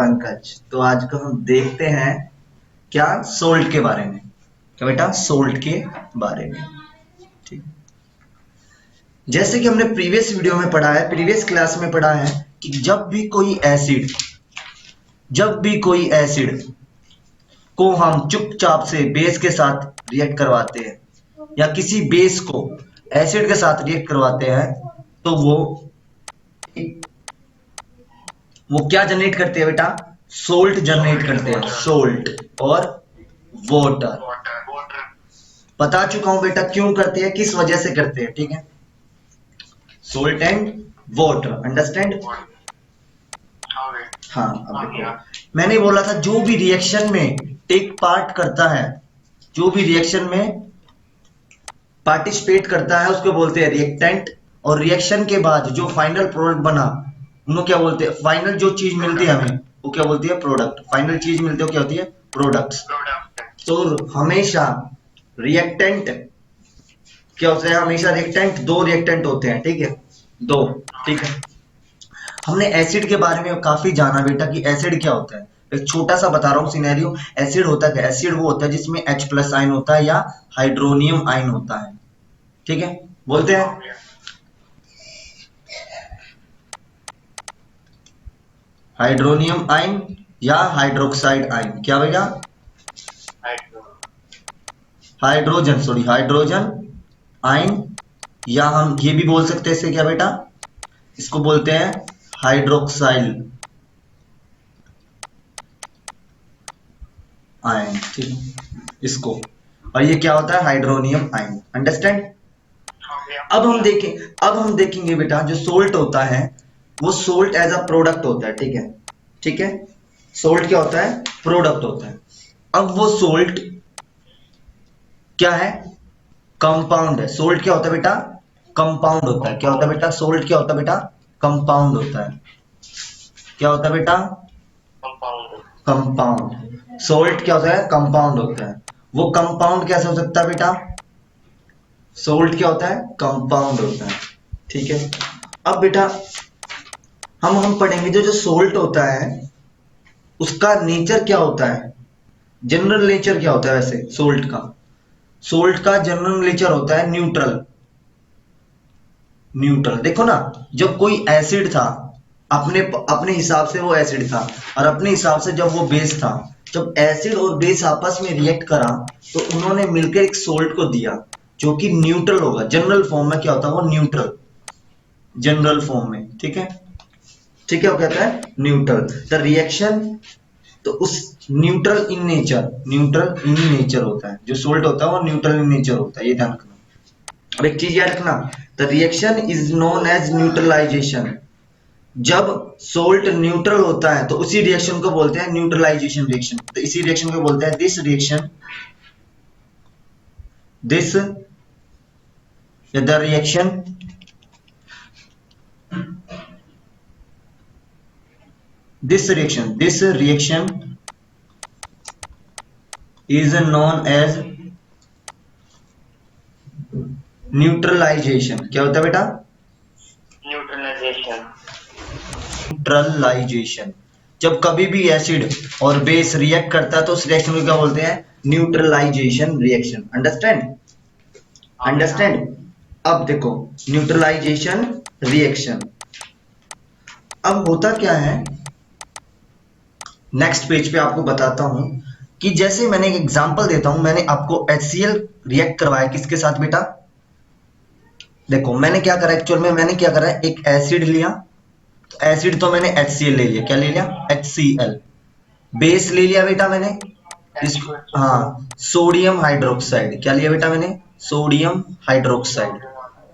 पंकज। तो आज को हम देखते हैं क्या सोल्ट के बारे में। क्या बेटा? सोल्ट के बारे में। ठीक, जैसे कि हमने प्रीवियस वीडियो में पढ़ा है, प्रीवियस क्लास में पढ़ा है कि जब भी कोई एसिड को हम चुपचाप से बेस के साथ रिएक्ट करवाते हैं या किसी बेस को एसिड के साथ रिएक्ट करवाते हैं तो वो क्या जनरेट करते हैं बेटा? सोल्ट जनरेट करते हैं, सोल्ट और वाटर। बता चुका हूं बेटा क्यों करते हैं, किस वजह से करते हैं। ठीक है, सोल्ट एंड वाटर, अंडरस्टैंड? हाँ, अब देखो मैंने बोला था जो भी रिएक्शन में टेक पार्ट करता है, जो भी रिएक्शन में पार्टिसिपेट करता है उसको बोलते हैं रिएक्टेंट। और रिएक्शन के बाद जो फाइनल प्रोडक्ट बना उनको क्या बोलते हैं? फाइनल जो चीज मिलती है हमें वो क्या बोलती है? प्रोडक्ट। फाइनल चीज मिलती है क्या होती है? प्रोडक्ट्स। तो हमेशा रिएक्टेंट क्या होता है? हमेशा रिएक्टेंट, दो रिएक्टेंट होते हैं। ठीक है, दो। ठीक है, हमने एसिड के बारे में काफी जाना बेटा कि एसिड क्या होता है। एक छोटा सा बता रहा हूँ सिनेरियो। एसिड होता है, एसिड वो होता है जिसमें H+ आयन होता है या हाइड्रोनियम आयन होता है। ठीक है, बोलते हैं हाइड्रोनियम आयन या हाइड्रोक्साइड आयन। क्या भैया? हाइड्रोजन आयन, या हम ये भी बोल सकते हैं इसे क्या बेटा? इसको बोलते हैं हाइड्रोक्साइल आयन। ठीक, इसको। और ये क्या होता है? Hydronium ion. अंडरस्टैंड? अब हम देखेंगे बेटा जो सोल्ट होता है वो सोल्ट एज अ प्रोडक्ट होता है। ठीक है, ठीक है, सोल्ट क्या होता है? प्रोडक्ट होता है। अब वो सोल्ट क्या है? कंपाउंड है। सोल्ट क्या होता है बेटा? कंपाउंड होता है। क्या होता है बेटा? सोल्ट क्या होता है बेटा? कंपाउंड होता है। क्या होता है बेटा? कंपाउंड। सोल्ट क्या होता है? कंपाउंड होता है। वो कंपाउंड कैसे हो सकता है बेटा? सोल्ट क्या होता है? कंपाउंड होता है। ठीक है, अब बेटा हम पढ़ेंगे जो जो सोल्ट होता है उसका नेचर क्या होता है, जनरल नेचर क्या होता है। वैसे सोल्ट का जनरल नेचर होता है न्यूट्रल। न्यूट्रल, देखो ना, जब कोई एसिड था अपने अपने हिसाब से वो एसिड था, और अपने हिसाब से जब वो बेस था, जब एसिड और बेस आपस में रिएक्ट करा तो उन्होंने मिलकर एक सोल्ट को दिया जो कि न्यूट्रल होगा। जनरल फॉर्म में क्या होता है? वो न्यूट्रल, जनरल फॉर्म में। ठीक है, ठीक है, वो कहता है न्यूट्रल। द रिएक्शन, तो उस न्यूट्रल इन नेचर होता है। जो सोल्ट होता है वो न्यूट्रल इन नेचर होता है, ये ध्यान रखना। और एक चीज याद रखना, the reaction is known as neutralisation. जब सोल्ट न्यूट्रल होता है तो उसी रिएक्शन को बोलते हैं न्यूट्रलाइजेशन रिएक्शन। तो इसी रिएक्शन को बोलते हैं this reaction this reaction is known as neutralisation. क्या होता है बेटा? न्यूट्रलाइजेशन। जब कभी भी एसिड और बेस रिएक्ट करता है तो उस रिएक्शन को क्या बोलते हैं? Neutralisation reaction. अंडरस्टैंड? अब देखो न्यूट्रलाइजेशन रिएक्शन। अब होता क्या है, नेक्स्ट पेज पे आपको बताता हूं कि जैसे मैंने एक एग्जांपल देता हूं। मैंने आपको HCl रिएक्ट करवाया किसके साथ बेटा? देखो मैंने क्या करा, एक्चुअल में मैंने क्या करा, एक एसिड लिया, तो एसिड तो मैंने HCl ले लिया। क्या ले लिया? HCl। बेस ले लिया बेटा मैंने इसको, हाँ, सोडियम हाइड्रोक्साइड। क्या लिया बेटा मैंने? Sodium hydroxide.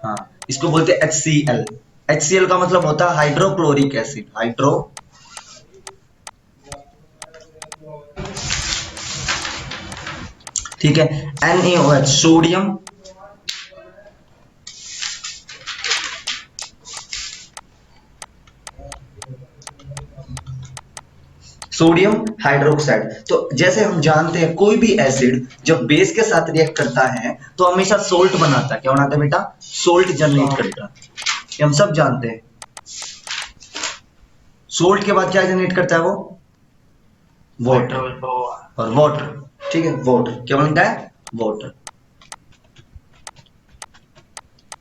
हाँ, इसको बोलते हैं HCl। HCl का मतलब होता है हाइड्रोक्लोरिक एसिड। ठीक है, NaOH, सोडियम हाइड्रोक्साइड। तो जैसे हम जानते हैं कोई भी एसिड जब बेस के साथ रिएक्ट करता है तो हमेशा सोल्ट बनाता है। क्या बनाता है बेटा? सोल्ट जनरेट करता है, ये हम सब जानते हैं। सोल्ट के बाद क्या जनरेट करता है वो? वाटर और वाटर, ठीक है, वाटर क्या बनता है, वाटर,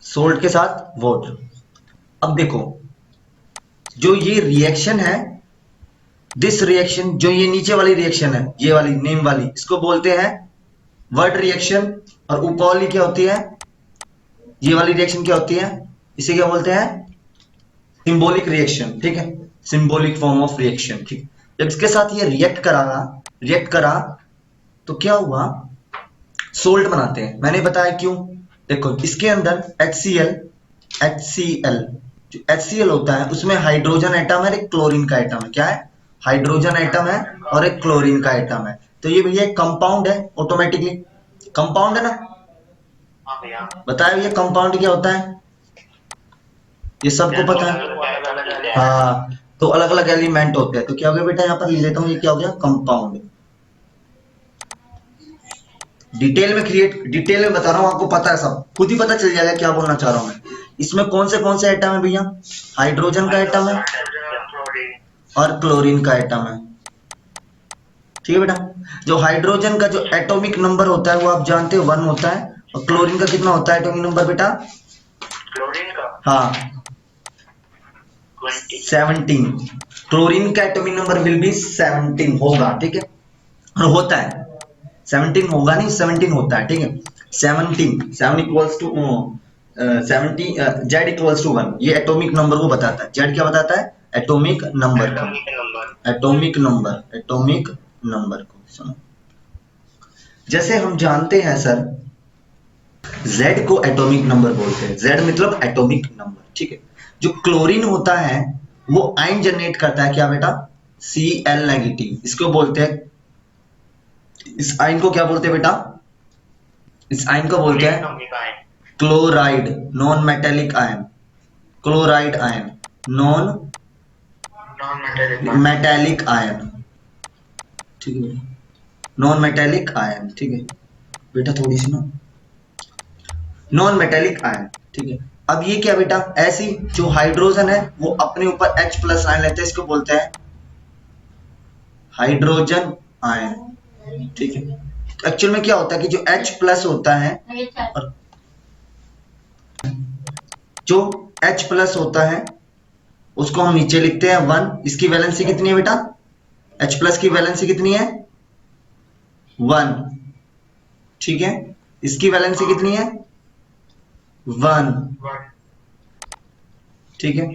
सोल्ट के साथ वाटर। अब देखो जो ये रिएक्शन है, दिस रिएक्शन, जो ये नीचे वाली रिएक्शन है, ये वाली नेम वाली, इसको बोलते हैं वर्ड रिएक्शन। और ऊपर वाली क्या होती है, ये वाली रिएक्शन क्या होती है, इसे क्या बोलते हैं, सिंबॉलिक रिएक्शन, ठीक है, सिंबॉलिक फॉर्म ऑफ रिएक्शन, ठीक। जब इसके साथ ये रिएक्ट करा तो क्या हुआ, सोल्ट बनाते हैं, मैंने बताया क्यों। देखो इसके अंदर HCl, जो HCl होता है उसमें हाइड्रोजन एटम है, एक क्लोरीन का एटम है, क्या है, हाइड्रोजन एटम है और एक क्लोरीन का एटम है। तो ये भैया कंपाउंड है, ऑटोमेटिकली कंपाउंड है ना, बताया ये कंपाउंड क्या होता है, ये सबको पता है, हाँ। तो अलग अलग एलिमेंट होते हैं, तो क्या हो गया बेटा, यहाँ पर लिख लेता हूँ, ये क्या हो गया, कंपाउंड। डिटेल में बता रहा हूँ, आपको पता है, सब खुद ही पता चल जाएगा क्या बोलना चाह रहा हूँ मैं। इसमें कौन से एटम है भैया, हाइड्रोजन का एटम है और क्लोरीन का एटम है, ठीक है बेटा। जो हाइड्रोजन का जो एटॉमिक नंबर होता है वो आप जानते हो 1 होता है, और क्लोरीन का कितना होता है एटॉमिक नंबर बेटा, क्लोरीन का हाँ 17। क्लोरीन का एटॉमिक नंबर विल बी 17 होगा, ठीक है, और होता है 17, होगा नहीं 17 होता है, ठीक है। 17 7 equals to 70, Z equals to 1, ये एटॉमिक नंबर को बताता है। Z क्या बताता है, एटॉमिक नंबर को, एटॉमिक नंबर को सुनो। जैसे हम जानते हैं सर, Z को एटॉमिक नंबर बोलते हैं, Z मतलब एटॉमिक नंबर, ठीक है। जो क्लोरीन होता है वो आयन जनरेट करता है, क्या बेटा, Cl नेगेटिव, इसको बोलते हैं, इस आयन को क्या बोलते हैं बेटा, इस आयन को बोलते हैं chloride, non metallic ion, chloride ion, non metallic ion, ठीक है, नॉन मेटेलिक आयन, ठीक है बेटा, थोड़ी सी ना, नॉन मेटेलिक आयन, ठीक है। अब ये क्या बेटा, ऐसी जो हाइड्रोजन है वो अपने ऊपर H प्लस आयन लेते हैं, इसको बोलते हैं हाइड्रोजन आयन, ठीक है। एक्चुअल में क्या होता है कि जो H प्लस होता है, और जो H प्लस होता है उसको हम नीचे लिखते हैं 1, इसकी वैलेंसी कितनी है बेटा, H प्लस की वैलेंसी कितनी है 1, ठीक है, इसकी वैलेंसी कितनी है 1, ठीक है।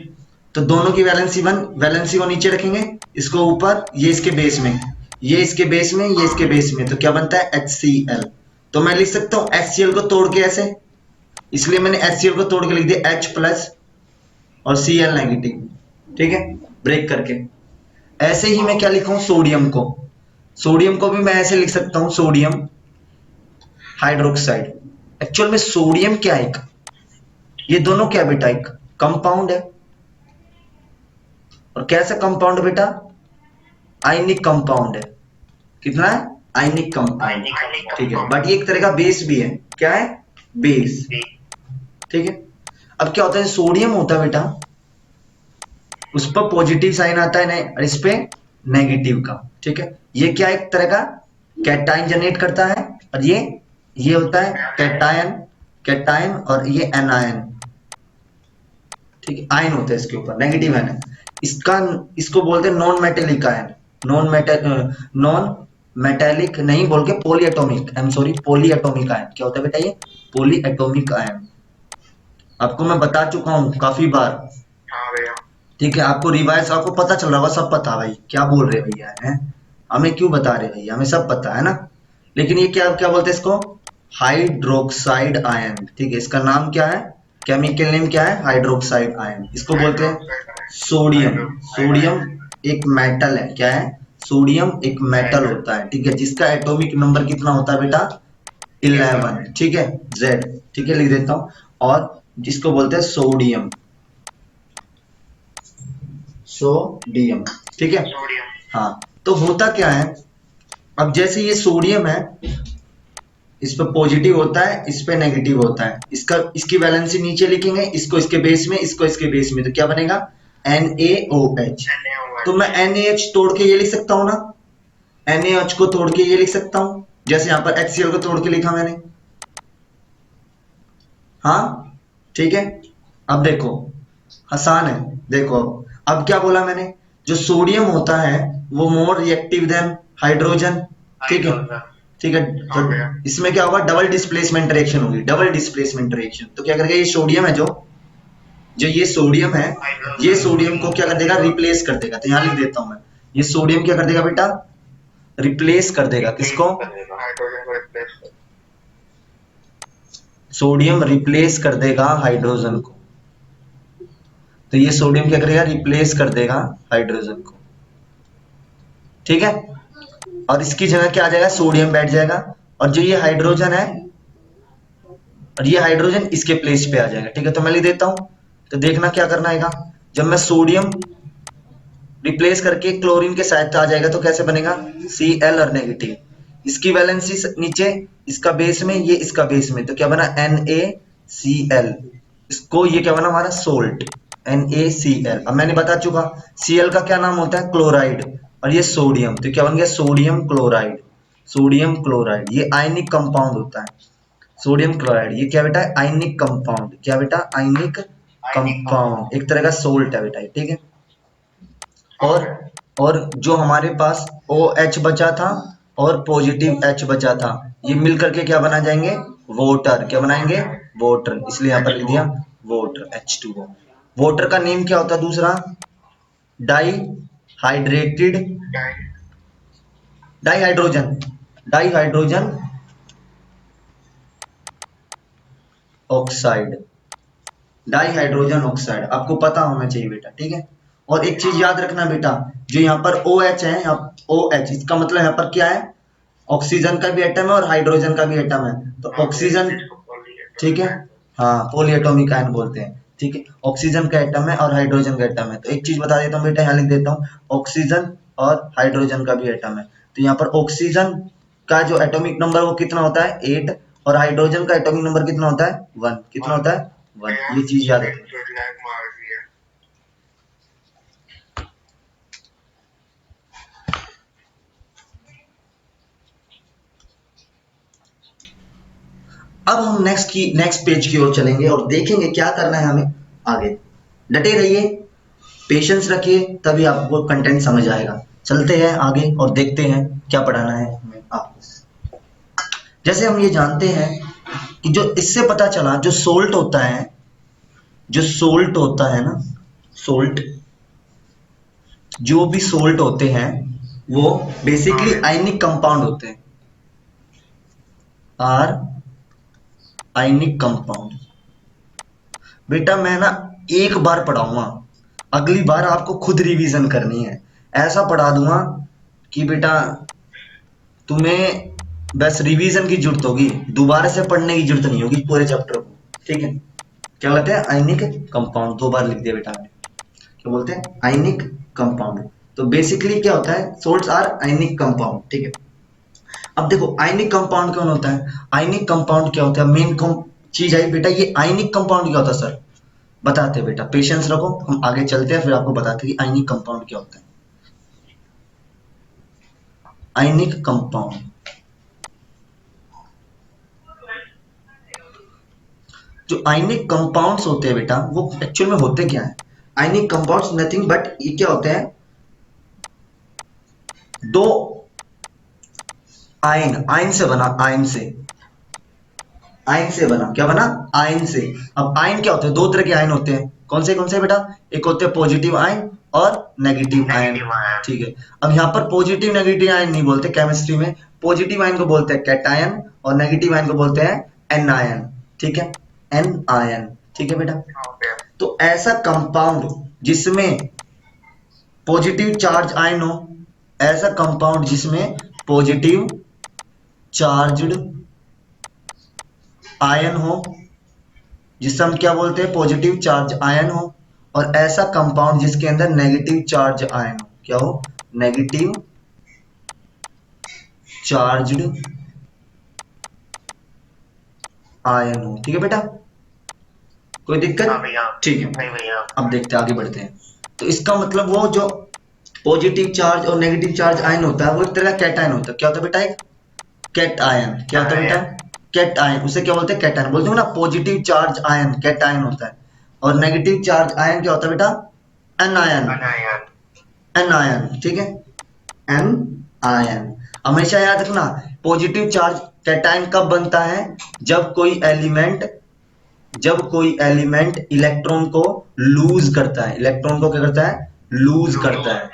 तो दोनों की वैलेंसी 1, वैलेंसी को नीचे रखेंगे, इसको ऊपर, ये इसके बेस में, ये इसके बेस में, ये इसके बेस में, तो क्या बनता है HCl। तो मैं लिख सकता हूं HCl को तोड़ के ऐसे, इसलिए मैंने HCl को तोड़ के लिख दिया H प्लस और Cl नेगेटिव, ठीक है, ब्रेक करके। ऐसे ही मैं क्या लिखूं, सोडियम को भी मैं ऐसे लिख सकता हूं, सोडियम हाइड्रोक्साइड। एक्चुअल में सोडियम क्या है, ये दोनों क्या बेटा, एक कंपाउंड है, और कैसा कंपाउंड बेटा, आयनिक कंपाउंड है, कितना है, आयनिक कंपाउंड, ठीक है, बट ये एक तरह का बेस भी है, क्या है, बेस, ठीक है। अब क्या होता है, सोडियम होता है बेटा, उस पर पॉजिटिव साइन आता है और इस पे नेगेटिव का, ठीक है। ये क्या एक तरह का कैटायन जनरेट करता है, और ये होता है कैटायन और ये एनायन, ठीक है, आयन होता है इसके ऊपर, नेगेटिव आयन है इसको बोलते हैं non metallic ion, non metallic नहीं बोल के polyatomic, I am sorry, polyatomic ion. क्या होता है बेटा, ये पॉलीएटॉमिक आयन, आपको मैं बता चुका हूं काफी बार, ठीक है, आपको रिवाइज, आपको पता चल रहा होगा, सब पता भाई, क्या बोल रहे भैया हैं, हमें क्यों बता रहे भैया, हमें सब पता है ना। लेकिन ये क्या क्या बोलते हैं इसको, हाइड्रोक्साइड आयन, ठीक है, इसका नाम क्या है, केमिकल नेम क्या है, हाइड्रोक्साइड आयन। इसको बोलते हैं सोडियम एक मेटल है, क्या है, सोडियम एक मेटल होता है, ठीक है, जिसका एटॉमिक नंबर कितना होता है बेटा, 11, ठीक है, Z, ठीक है, लिख देता हूं। और जिसको बोलते हैं सोडियम, ठीक है, हाँ। तो होता क्या है, अब जैसे ये सोडियम है, इस पे पॉजिटिव होता है, इस पे नेगेटिव होता है, इसकी वैलेंसी नीचे लिखेंगे, इसको इसके बेस में, इसको इसके बेस में, तो क्या बनेगा NaOH। तो मैं NaH तोड़ के ये लिख सकता हूं ना, NaOH को तोड़ के ये लिख सकता हूं, जैसे यहां पर HCl को तोड़ के लिखा मैंने। हाँ ठीक है, अब देखो आसान है। देखो अब क्या बोला मैंने, जो सोडियम होता है वो मोर रिएक्टिव देन हाइड्रोजन। ठीक है, ठीक है। तो इसमें क्या होगा, डबल डिस्प्लेसमेंट रिएक्शन होगी, डबल डिस्प्लेसमेंट रिएक्शन। तो क्या करेगा, ये सोडियम है, जो ये सोडियम है, ये सोडियम को क्या कर देगा, रिप्लेस कर देगा। तो यहां लिख देता हूं मैं, ये सोडियम क्या कर देगा बेटा, रिप्लेस कर देगा किसको, हाइड्रोजन को रिप्लेस कर। सोडियम रिप्लेस कर देगा हाइड्रोजन को। तो ये सोडियम क्या करेगा, रिप्लेस कर देगा हाइड्रोजन को। ठीक है, और इसकी जगह क्या आ जाएगा, सोडियम बैठ जाएगा, और जो ये हाइड्रोजन है, और ये हाइड्रोजन इसके प्लेस पे आ जाएगा। ठीक है, तो मैं लिख देता हूं। तो देखना क्या करना है, जब मैं सोडियम रिप्लेस करके क्लोरीन के साथ आ जाएगा तो कैसे बनेगा, Cl और नेगेटिव, इसकी वैलेंसी नीचे, इसका बेस में, ये इसका बेस में, तो क्या बना NaCl। इसको ये क्या बना हमारा सोल्ट, NaCl। अब मैंने बता चुका Cl का क्या नाम होता है, क्लोराइड, और ये सोडियम, तो क्या बन गया सोडियम क्लोराइड। सोडियम क्लोराइड ये आयनिक कंपाउंड होता है, सोडियम क्लोराइड ये क्या बेटा, आयनिक कंपाउंड। क्या बेटा, आयनिक कंपाउंड, एक तरह का सोल्ट है बेटा, ठीक है। और जो हमारे पास OH बचा था और पॉजिटिव H बचा था, ये मिल करके क्या बना जाएंगे, वाटर। क्या बनाएंगे, वाटर, इसलिए यहां पर लिख दिया वाटर, H2O। वाटर का नेम क्या होता है दूसरा, dihydrated, dihydrogen, dihydrogen oxide, dihydrogen oxide आपको पता होना चाहिए बेटा, ठीक है। और एक चीज याद रखना बेटा, जो यहाँ पर OH है, यहाँ OH, इसका मतलब यहाँ पर क्या है, ऑक्सीजन का भी एटम है और हाइड्रोजन का भी एटम है। तो ऑक्सीजन, ठीक है, हाँ पॉलीएटॉमिक आयन बोलते हैं, ठीक है। ऑक्सीजन का एटम है और हाइड्रोजन का एटम है। तो एक चीज बता देता हूँ बेटा, यहाँ लिख देता हूँ, ऑक्सीजन और हाइड्रोजन का भी एटम है। तो यहाँ पर ऑक्सीजन का जो एटॉमिक नंबर वो कितना होता है 8, और हाइड्रोजन का एटॉमिक नंबर कितना होता है 1। कितना होता है 1, ये चीज याद रखना। अब हम नेक्स्ट पेज की ओर चलेंगे और देखेंगे क्या करना है हमें आगे। डटे रहिए, पेशेंस रखिए, तभी आपको कंटेंट समझ आएगा। चलते हैं आगे और देखते हैं क्या पढ़ाना है हमें आपको। जैसे हम ये जानते हैं कि जो इससे पता चला, जो सोल्ट होता है, जो सोल्ट होता है ना, सोल्ट, जो भी सोल्ट होते हैं वो बेसिकली आयनिक कंपाउंड होते हैं, आर आयनिक कंपाउंड। बेटा मैं ना एक बार पढ़ाऊंगा, अगली बार आपको खुद रिवीजन करनी है। ऐसा पढ़ा दूंगा कि बेटा तुम्हें बस रिवीजन की जरूरत होगी, दोबारा से पढ़ने की जरूरत नहीं होगी पूरे चैप्टर को, ठीक है। क्या बोलते हैं, आयनिक कंपाउंड, 2 बार लिख दिया बेटा मैंने। क्या बोलते हैं, आयनिक कंपाउंड। तो बेसिकली क्या होता है, सोल्ट्स आर आयनिक कंपाउंड, ठीक है। अब देखो आयनिक कंपाउंड कौन होता है, आयनिक कंपाउंड क्या होता है, मेन चीज है बेटा, ये आयनिक कंपाउंड क्या होता है सर, बताते हैं बेटा, पेशेंस रखो, हम आगे चलते हैं फिर आपको बताते हैं कि आयनिक कंपाउंड क्या होता है। आयनिक कंपाउंड, जो आयनिक कंपाउंड्स होते हैं बेटा वो एक्चुअल में होते क्या है, आयनिक कंपाउंड्स नथिंग बट ये क्या होते हैं, 2 आयन, आयन से बना, आयन से, आयन से बना, क्या बना, आयन से। अब आयन क्या होते हैं, 2 तरह के आयन होते हैं, कौन से बेटा, एक होते हैं पॉजिटिव आयन और नेगेटिव आयन, ठीक है। अब यहाँ पर पॉजिटिव नेगेटिव आयन नहीं बोलते केमिस्ट्री में, पॉजिटिव आयन को बोलते हैं कैटायन और नेगेटिव आयन को बोलते हैं एनायन, ठीक है, एनायन, ठीक है बेटा। तो ऐसा कंपाउंड जिसमें पॉजिटिव चार्ज आयन हो, ऐसा कंपाउंड जिसमें पॉजिटिव चार्ज्ड आयन हो, जिसे हम क्या बोलते हैं, पॉजिटिव चार्ज आयन हो, और ऐसा कंपाउंड जिसके अंदर नेगेटिव चार्ज आयन हो, क्या हो, नेगेटिव चार्ज्ड आयन हो, ठीक है बेटा। कोई दिक्कत, ठीक है। अब देखते हैं, आगे बढ़ते हैं। तो इसका मतलब वो जो पॉजिटिव चार्ज और नेगेटिव चार्ज आयन होता है वो एक तरह का कैटायन होता है। क्या होता है बेटा? एक कैट आयन। क्या होता है बेटा? Cation. उसे क्या बोलते हैं? कैटायन बोलते हो ना। पॉजिटिव चार्ज आयन कैटायन होता है और नेगेटिव चार्ज आयन क्या होता है बेटा? एनायन। अनायन। एनायन, ठीक है। Anion. हमेशा याद रखना पॉजिटिव चार्ज कैटायन कब बनता है? जब कोई एलिमेंट इलेक्ट्रॉन को लूज करता है। इलेक्ट्रॉन को क्या करता है? लूज करता है।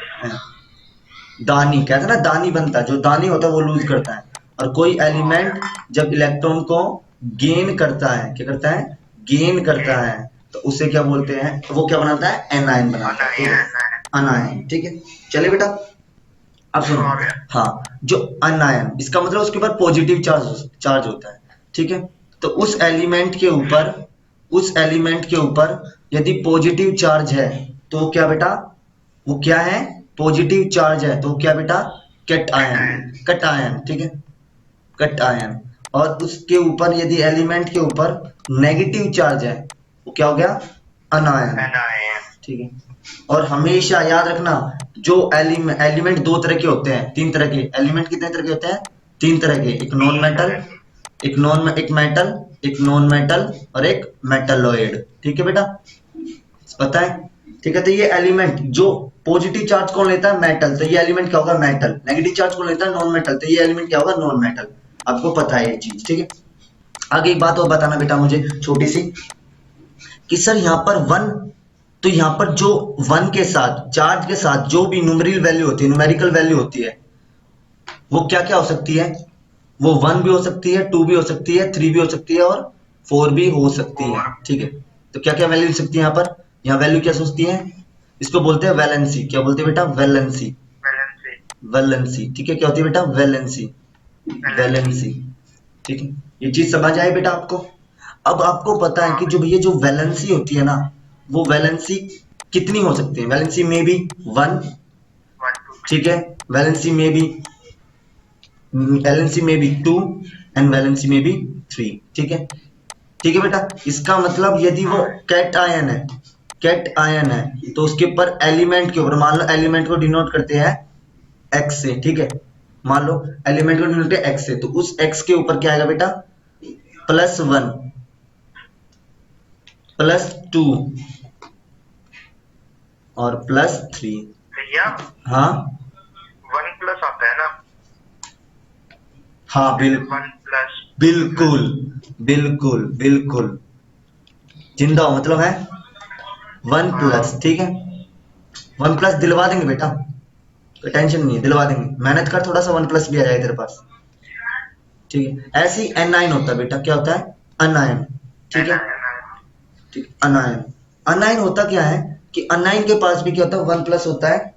दानी कहते हैं ना, दानी बनता है, जो दानी होता है वो लूज करता है। और कोई एलिमेंट जब इलेक्ट्रॉन को गेन करता है, क्या करता है? गेन करता है, तो उसे क्या बोलते हैं? वो क्या बनाता है? एनायन बनाता है, ठीक है। अनायन, ठीक है। चले बेटा अब सुनो। हाँ, जो अनायन इसका मतलब उसके ऊपर पॉजिटिव चार्ज होता है, ठीक है। तो उस एलिमेंट के ऊपर यदि पॉजिटिव चार्ज है तो क्या बेटा? वो क्या है? पॉजिटिव चार्ज है तो क्या बेटा? Cat ion. कट आयन, ठीक है। Cut ion. और उसके ऊपर यदि एलिमेंट के ऊपर नेगेटिव चार्ज है वो क्या हो गया? अनायन, अनायन। ठीक है। और हमेशा याद रखना जो एलिमेंट दो तरह के होते हैं, तीन तरह के एलिमेंट। कितने तरह के होते हैं? तीन तरह के। एक नॉन मेटल, एक नॉन मेटल और एक मेटलॉइड, ठीक है बेटा। पता है? ठीक है। तो ये एलिमेंट जो पॉजिटिव चार्ज कौन लेता है? मेटल। तो ये एलिमेंट क्या होगा? मेटल। नेगेटिव चार्ज कौन लेता है? Non metal. तो ये एलिमेंट क्या होगा? Non metal. आपको पता है ये चीज, ठीक है। आगे एक बात और बताना बेटा मुझे छोटी सी, कि सर यहाँ पर वन, तो यहाँ पर जो वन के साथ चार्ज के साथ जो भी न्यूमेरिकल वैल्यू होती है, न्यूमेरिकल वैल्यू होती है, वो क्या क्या हो सकती है? वो वन भी हो सकती है, टू भी हो सकती है, थ्री भी हो सकती है और फोर भी हो सकती है, ठीक है। तो क्या क्या वैल्यू हो सकती है यहाँ पर? यहाँ वैल्यू क्या सोचती है? इसको बोलते हैं वैलेंसी। क्या बोलते हैं बेटा? वैलेंसी। वैलेंसी। वैलेंसी, ठीक है। क्या होती है बेटा? वैलेंसी। वैलेंसी, ठीक है। ये चीज समझ आई बेटा आपको? अब आपको पता है कि जो भैया जो वैलेंसी होती है ना, वो वैलेंसी कितनी हो सकती है? वैलेंसी में भी वन, 1 2 ठीक है। वैलेंसी में भी टू एंड वैलेंसी में भी थ्री, ठीक है। ठीक है बेटा। इसका मतलब यदि वो कैट आयन है तो उसके ऊपर एलिमेंट के ऊपर, मान लो एलिमेंट को डिनोट करते हैं एक्स से, ठीक है। मान लो एलिमेंट को डिनोट करते हैं एक्स से, तो उस एक्स के ऊपर क्या आएगा बेटा? प्लस वन, प्लस टू और प्लस थ्री। भैया हाँ 1 प्लस आता है ना? हाँ, 1 प्लस। बिल्कुल बिल्कुल बिल्कुल। जिंदा हो मतलब है वन प्लस, ठीक है। वन प्लस दिलवा देंगे बेटा, कोई टेंशन नहीं है, दिलवा देंगे। मेहनत कर थोड़ा सा, वन प्लस भी आ जाएगा तेरे पास, ठीक है। ऐसे ही एनाइन होता है बेटा। क्या होता है? अनायन, ठीक है। ठीक, अनायन। अनायन होता क्या है कि अनायन के पास भी क्या होता है? वन प्लस होता है,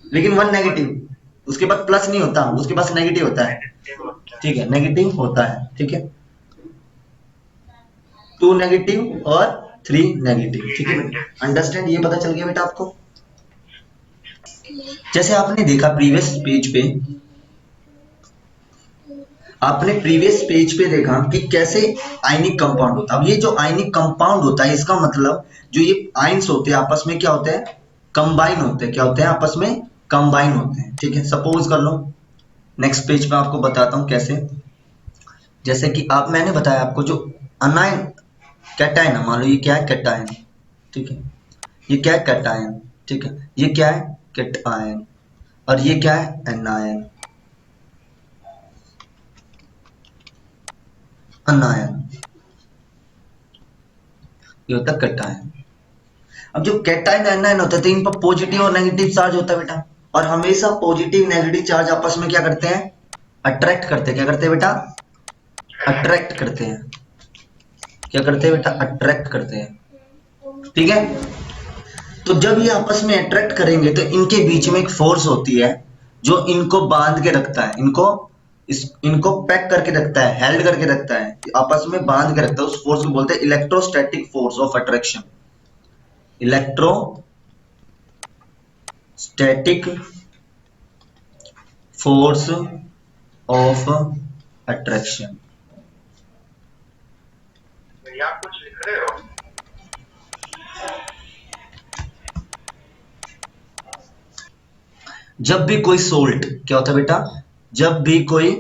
लेकिन वन नेगेटिव। उसके पास प्लस नहीं होता, उसके पास नेगेटिव होता है, ठीक है। नेगेटिव होता है, ठीक है। टू नेगेटिव और थ्री नेगेटिव, ठीक है बेटा। अंडरस्टैंड? ये पता चल गया बेटा आपको? जैसे आपने प्रीवियस पेज पे देखा कि कैसे आयनिक कंपाउंड होता है। अब ये जो आयनिक कंपाउंड होता है, इसका मतलब जो ये आयंस होते हैं आपस में क्या होते हैं? कंबाइन होते हैं। क्या होते हैं? आपस में कंबाइन होते हैं, ठीक है। सपोज कर लो, नेक्स्ट पेज पे आपको बताता हूँ कैसे। जैसे कि आप, मैंने बताया आपको जो अनायन कैटायन है, मान लो ये क्या है? कैटायन, ठीक है। ये क्या है? कैटायन, ठीक है। ये क्या है? कैटायन। और ये क्या है? एनायन। अनायन, ये होता है कैटायन। अब जो कैटायन एनायन होता है तो इन पर पॉजिटिव और नेगेटिव चार्ज होता है बेटा। और हमेशा पॉजिटिव नेगेटिव चार्ज आपस में क्या करते हैं? अट्रैक्ट करते हैं। क्या करते हैं बेटा? अट्रैक्ट करते हैं। क्या करते हैं बेटा? अट्रैक्ट करते हैं, ठीक है। तो जब ये आपस में अट्रैक्ट करेंगे तो इनके बीच में एक फोर्स होती है जो इनको बांध के रखता है, इनको पैक करके रखता है, हेल्ड करके रखता है, आपस में बांध के रखता है। उस फोर्स को बोलते हैं electrostatic force of attraction. Electrostatic force of attraction. भैया आप कुछ लिख रहे हो? जब भी कोई सोल्ट, क्या होता है बेटा, जब भी कोई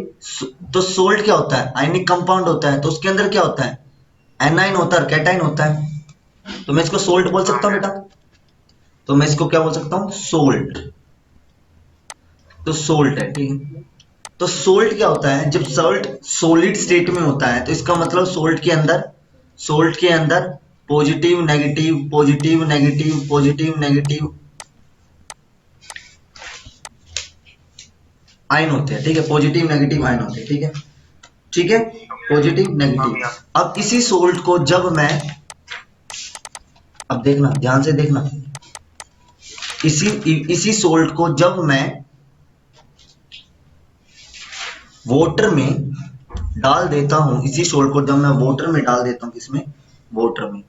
तो सोल्ट क्या होता है, आयनिक कंपाउंड होता है, तो उसके अंदर क्या होता है, एनाइन होता है, कैटाइन होता है, तो मैं इसको सोल्ट बोल हाँ सकता हूँ मैम। बेटा। तो मैं इसको क्या बोल सकता हूँ, सोल्ट। तो सोल्ट है, ठीक है। तो सोल्ट क्या होता है, जब सोल्ट सॉलिड स्टेट में होता है तो इसका मतलब सोल्ट के अंदर positive negative positive negative positive negative ion होते हैं, ठीक है, पॉजिटिव नेगेटिव आयन होते हैं, ठीक है, ठीक है, पॉजिटिव हाँ नेगेटिव। भैया। अब इसी सोल्ट को जब मैं, अब देखना ध्यान से देखना, इसी इसी सोल्ट को जब मैं वाटर में डाल देता हूं, इसी सोल्ट को जब मैं वाटर में डाल देता हूं, किसमें, वाटर में,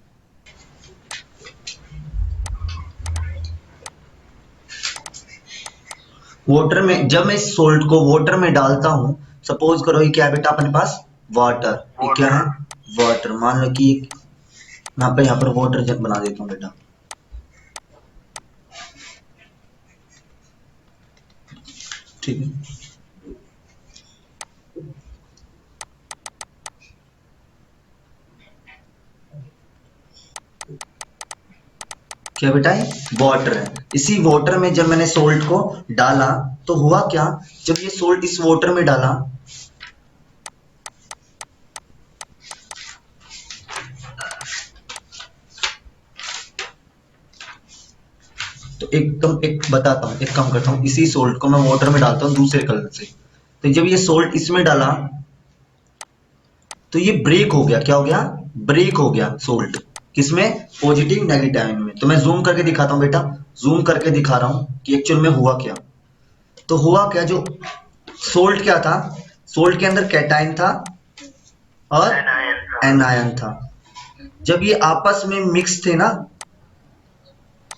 वाटर में जब मैं इस सोल्ट को वाटर में डालता हूं, सपोज करो ये क्या है बेटा अपने पास, वाटर, ये क्या है, वाटर, मान लो कि मैं यहाँ पर वाटर जग बना देता हूँ बेटा, ठीक है, क्या बेटा है, वाटर है। इसी वाटर में जब मैंने सोल्ट को डाला तो हुआ क्या, जब ये सोल्ट इस वाटर में डाला तो एक बताता हूँ, एक काम करता हूँ, इसी सोल्ट को मैं वाटर में डालता हूँ दूसरे कलर से, तो जब ये सोल्ट इसमें डाला तो ये ब्रेक हो गया, क्या हो गया, ब्रेक हो गया सोल्ट, किसमें, पॉजिटिव नेगेटिव आयन में। तो मैं जूम करके दिखाता हूँ बेटा, जूम करके दिखा रहा हूँ कि एक्चुअल में हुआ क्या। तो हुआ क्या, जो सोल्ट क्या था, सोल्ट के अंदर कैटाइन था और एनायन था। जब ये आपस में मिक्स थे ना,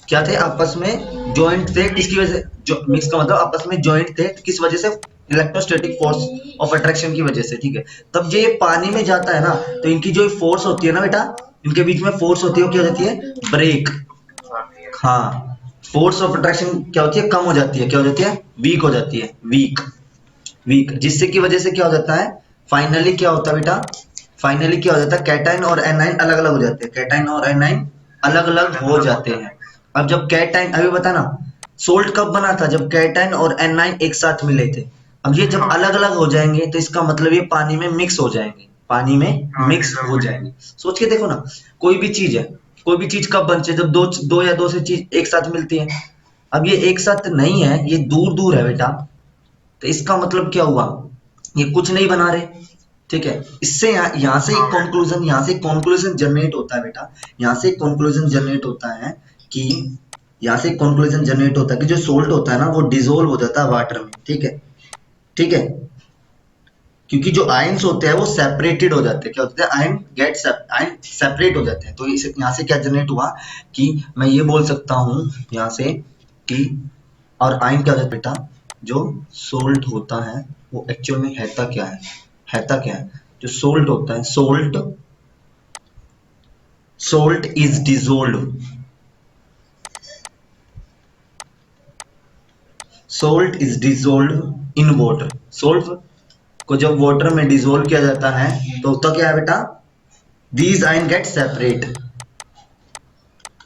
क्या थे, आपस में जॉइंट थे, किसकी वजह से, जो मिक्स का मतलब आपस में जॉइंट थे, किस वजह से, इलेक्ट्रोस्टैटिक फोर्स ऑफ अट्रैक्शन की वजह से, ठीक है। तब ये पानी में जाता है ना, तो इनकी जो फोर्स होती है ना बेटा, इनके बीच में फोर्स होती है, वो क्या हो जाती है, ब्रेक, हाँ, फोर्स ऑफ अट्रैक्शन क्या होती है, कम हो जाती है, क्या हो जाती है, वीक हो जाती है, वीक, वीक, जिससे की वजह से क्या हो जाता है, फाइनली क्या होता है बेटा, फाइनली क्या हो जाता है, कैटाइन और एनाइन अलग अलग हो जाते हैं, कैटाइन और एनाइन अलग अलग हो जाते हैं। अब जब कैटाइन, अभी बता ना, सोल्ट कब बना था, जब कैटाइन और एनाइन एक साथ मिले थे। अब ये जब अलग अलग हो जाएंगे तो इसका मतलब ये पानी में मिक्स हो जाएंगे, पानी में मिक्स हो जाएंगे। सोच के देखो ना, कोई भी चीज है, कोई भी चीज कब बनती है, जब दो दो या दो से चीज एक साथ मिलती है। अब ये एक साथ नहीं है, ये दूर दूर है बेटा, तो इसका मतलब क्या हुआ, ये कुछ नहीं बना रहे, ठीक है। इससे यहाँ से एक कंक्लूजन, यहाँ से कंक्लूजन जनरेट होता है बेटा, यहाँ से कंक्लूजन जनरेट होता है कि, यहाँ से कंक्लूजन जनरेट होता है कि जो सोल्ट होता है ना वो डिसोल्व हो जाता है वाटर में, ठीक है, ठीक है, क्योंकि जो आयंस होते हैं वो सेपरेटेड हो जाते हैं, क्या होता है, आयन सेपरेट हो जाते हैं। तो यहाँ से क्या जनरेट हुआ कि मैं ये बोल सकता हूँ यहाँ से कि, और आयन क्या होता है बेटा, जो सोल्ट होता है वो एक्चुअल में हैता क्या है, हैता क्या है, जो सोल्ट होता है, salt is dissolve, salt is dissolve in water, salt को जब वाटर में डिसोल्व किया जाता है तो होता क्या है बेटा, दीज आयन गेट सेपरेट,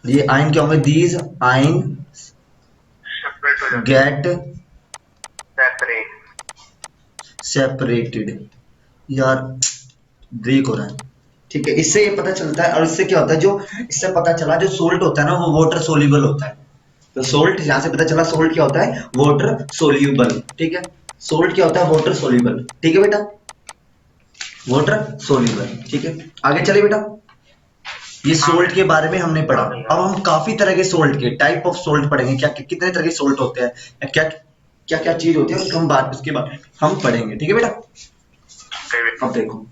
ये आयन क्या होंगे, दीज आयन गेट सेपरेटेड, यार ब्रेक हो रहा है, ठीक है। इससे ये पता चलता है, और इससे क्या होता है, जो इससे पता चला जो सोल्ट होता है ना वो वाटर सोल्यूबल होता है। तो सोल्ट, यहां से पता चला सोल्ट क्या होता है, वाटर सोल्यूबल, ठीक है, सोल्ट क्या होता है, वाटर सोल्यूबल, ठीक है बेटा, वाटर सोल्यूबल, ठीक है। आगे चले बेटा, ये सोल्ट के बारे में हमने पढ़ा। अब हम काफी तरह के सोल्ट के टाइप ऑफ सोल्ट पढ़ेंगे, क्या कितने तरह के सोल्ट होते हैं, क्या क्या क्या चीज होती है, उसको हम बात, उसके बाद हम पढ़ेंगे, ठीक है बेटा। अब देखो,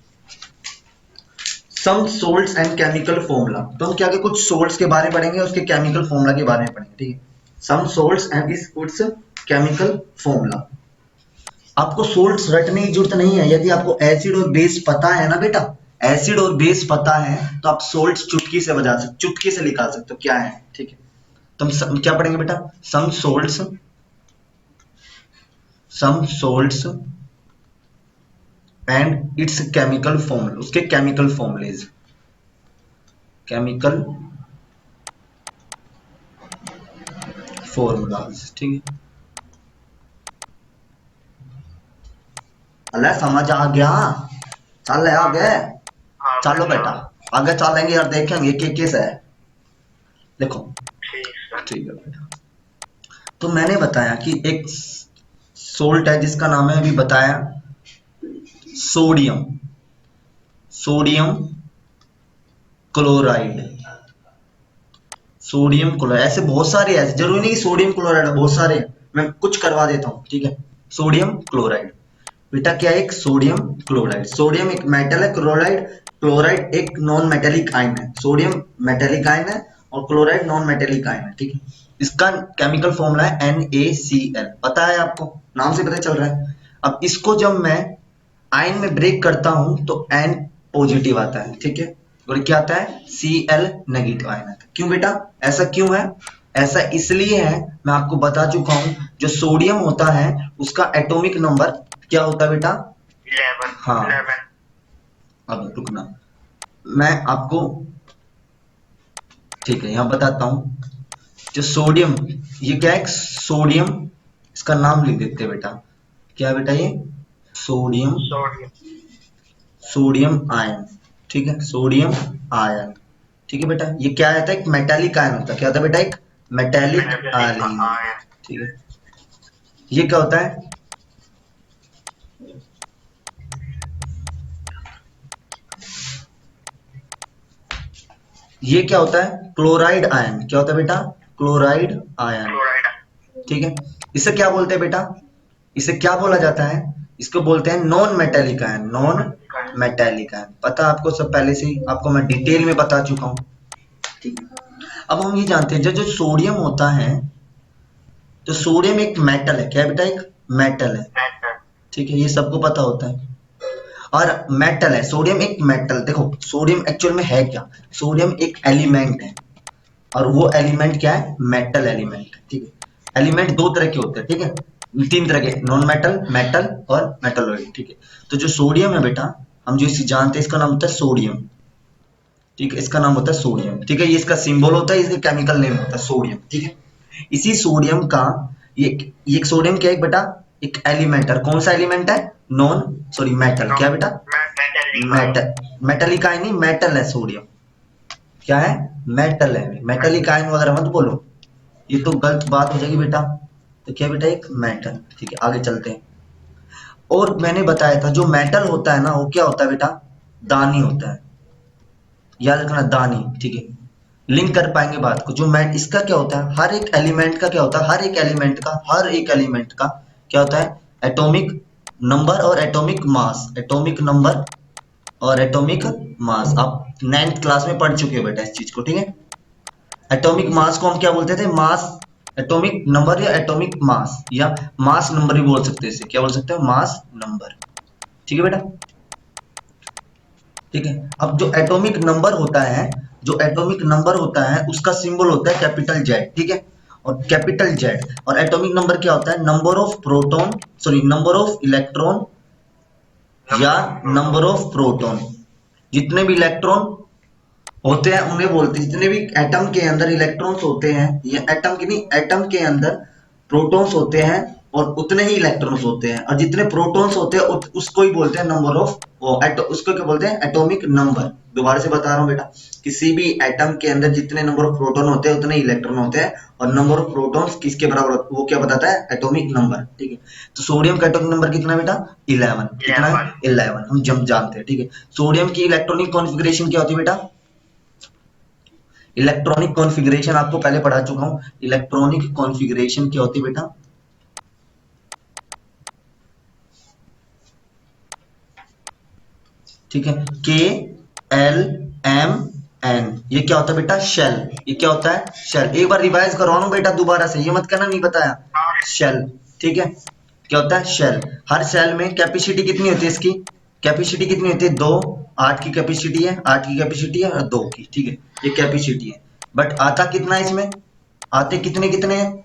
सम सोल्ट्स एंड केमिकल फॉर्मूला, तो हम क्या के कुछ सोल्ट्स के बारे में पढ़ेंगे, उसके केमिकल फॉर्मूला के बारे में पढ़ेंगे, ठीक है। Some salts and its chemical formula. आपको सोल्ट्स रटने की जरूरत नहीं है, यदि आपको एसिड और बेस पता है ना बेटा, एसिड और बेस पता है तो आप सोल्ट्स चुटकी से बजा सकते, चुटकी से निकाल सकते हो क्या है, ठीक है। तो हम क्या पढ़ेंगे बेटा, some salts some salts and its chemical formula, उसके केमिकल फॉर्मूलेज, केमिकल फॉर्मूलाज, ठीक है। अल्लाह समझ आ गया, चल आ गए, हाँ चलो बेटा आगे चलेंगे और देखेंगे कि किस है। देखो ठीक सर। ठीक है बेटा, तो मैंने बताया कि एक सोल्ट है जिसका नाम है, अभी बताया, sodium, sodium chloride, sodium chloride, ऐसे बहुत सारे, ऐसे जरूरी नहीं कि सोडियम क्लोराइड, बहुत सारे हैं। मैं कुछ करवा देता हूँ, ठीक है। सोडियम क्लोराइड बेटा क्या है, एक सोडियम क्लोराइड, सोडियम एक मेटल है, क्लोराइड, क्लोराइड एक नॉन मेटेलिक आयन है, सोडियम मेटेलिक आयन है और क्लोराइड नॉन मेटेलिक आयन है, ठीक है। इसका केमिकल फॉर्मूला है NaCl, पता है आपको, नाम से पता चल रहा है। अब इसको जब मैं आयन में ब्रेक करता हूं तो N पॉजिटिव आता है, ठीक है, और क्या आता है, Cl नेगेटिव आयन आता है। क्यों बेटा, ऐसा क्यों है, ऐसा इसलिए है, मैं आपको बता चुका हूं, जो सोडियम होता है उसका एटॉमिक नंबर क्या होता है बेटा, 11। हाँ 11। अब रुकना, मैं आपको, ठीक है, यहां बताता हूं। जो सोडियम, ये क्या है, सोडियम, इसका नाम लिख देते हैं बेटा, क्या है बेटा ये, सोडियम, सोडियम। सोडियम आयन, ठीक है, सोडियम आयन, ठीक है बेटा। ये क्या रहता है, एक मेटालिक आयन होता है, क्या होता है बेटा, एक मेटालिक आयन, आयन। ठीक है। ये क्या होता है, ये क्या होता है, क्लोराइड आयन, क्या होता है बेटा, क्लोराइड आयन, क्लोराइड। ठीक है। इसे क्या बोलते हैं बेटा, इसे क्या बोला जाता है, इसको बोलते हैं non metallic ion, non metallic ion, पता है आपको, सब पहले से ही आपको मैं डिटेल में बता चुका हूं, ठीक है। अब हम ये जानते हैं, जो जो सोडियम होता है, तो सोडियम एक मेटल है, क्या है बेटा, एक मेटल है, मेटल। ठीक है, ये सबको पता होता है। और मेटल है, सोडियम एक मेटल, देखो सोडियम एक्चुअल में है क्या, सोडियम एक एलिमेंट है, और वो एलिमेंट क्या है, मेटल एलिमेंट, ठीक है। एलिमेंट दो तरह के होते हैं, ठीक है, तीन तरह के, नॉन मेटल, मेटल और मेटलॉइड, ठीक है। तो जो सोडियम है बेटा, हम जो इसे जानते हैं, इसका नाम होता है सोडियम, ठीक है, इसका नाम होता है सोडियम, ठीक है, ये इसका सिंबल होता है, इसका केमिकल नेम होता है सोडियम, ठीक है। इसी सोडियम का, ये एक सोडियम क्या है बेटा, एक एलिमेंट है, कौन सा एलिमेंट है, नॉन, सॉरी मेटल, क्या बेटा, मेटल, मेटलिक आयन नहीं, मेटल है सोडियम, क्या है, मेटल है, मेटलिक आयन वगैरह मत बोलो, ये तो गलत बात हो जाएगी बेटा। तो क्या बेटा, एक मेटल, ठीक है, आगे चलते हैं। और मैंने बताया था, जो मेटल होता है ना, वो क्या होता है बेटा, दानी होता है, याद रखना, दानी, ठीक है। लिंक कर पाएंगे बात को, जो मैट, इसका क्या होता है, हर एक एलिमेंट का क्या होता है, हर एक एलिमेंट का क्या होता है, एटॉमिक नंबर और एटॉमिक मास, एटॉमिक नंबर और एटॉमिक मास, आप 9th क्लास में पढ़ चुके हो बेटा इस चीज को, ठीक है। एटॉमिक मास को हम क्या बोलते थे, मास, एटॉमिक नंबर या एटॉमिक मास, या मास नंबर भी बोल सकते हैं, इसे क्या बोल सकते हैं, मास नंबर, ठीक है बेटा, ठीक है। अब जो एटॉमिक नंबर होता है, जो एटॉमिक नंबर होता है उसका सिंबल होता है कैपिटल जेड, ठीक है, और कैपिटल जेड, और एटॉमिक नंबर क्या होता है, number of proton, sorry number of electron या नंबर ऑफ प्रोटॉन, जितने भी इलेक्ट्रॉन होते हैं उन्हें बोलते हैं, जितने भी एटम के अंदर इलेक्ट्रॉन्स होते हैं, या एटम की नहीं, एटम के अंदर प्रोटॉन्स होते हैं और उतने ही इलेक्ट्रॉन्स होते हैं, और जितने प्रोटॉन्स होते हैं उसको ही बोलते हैं नंबर ऑफ, उसको क्या बोलते हैं, एटॉमिक नंबर। दोबारा से बता रहा हूँ बेटा, किसी भी एटम के अंदर जितने नंबर ऑफ प्रोटॉन होते हैं उतने इलेक्ट्रॉन होते हैं, और नंबर ऑफ प्रोटॉन्स किसके बराबर होते हैं, वो क्या बताता है, एटॉमिक नंबर, ठीक है। तो सोडियम का एटॉमिक नंबर कितना है बेटा, 11, कितना है, 11, हम जम जानते हैं, ठीक है। सोडियम की इलेक्ट्रॉनिक कॉन्फ़िगरेशन क्या होती है बेटा, इलेक्ट्रॉनिक कॉन्फ़िगरेशन आपको पहले पढ़ा चुका हूं, इलेक्ट्रॉनिक कॉन्फ़िगरेशन क्या होती है बेटा, ठीक है, KLMN, ये क्या होता है बेटा, शेल, ये क्या होता है, शेल, एक बार रिवाइज करवाना बेटा दोबारा से, ये मत कहना नहीं बताया, शेल, ठीक है, क्या होता है, शेल। हर शेल में कैपेसिटी कितनी होती है, इसकी कैपेसिटी कितनी होती है, 2, 8 की कैपेसिटी है, 8 की कैपेसिटी है और 2 की, ठीक है, ये कैपेसिटी है। बट आता कितना है इसमें, आते कितने कितने हैं,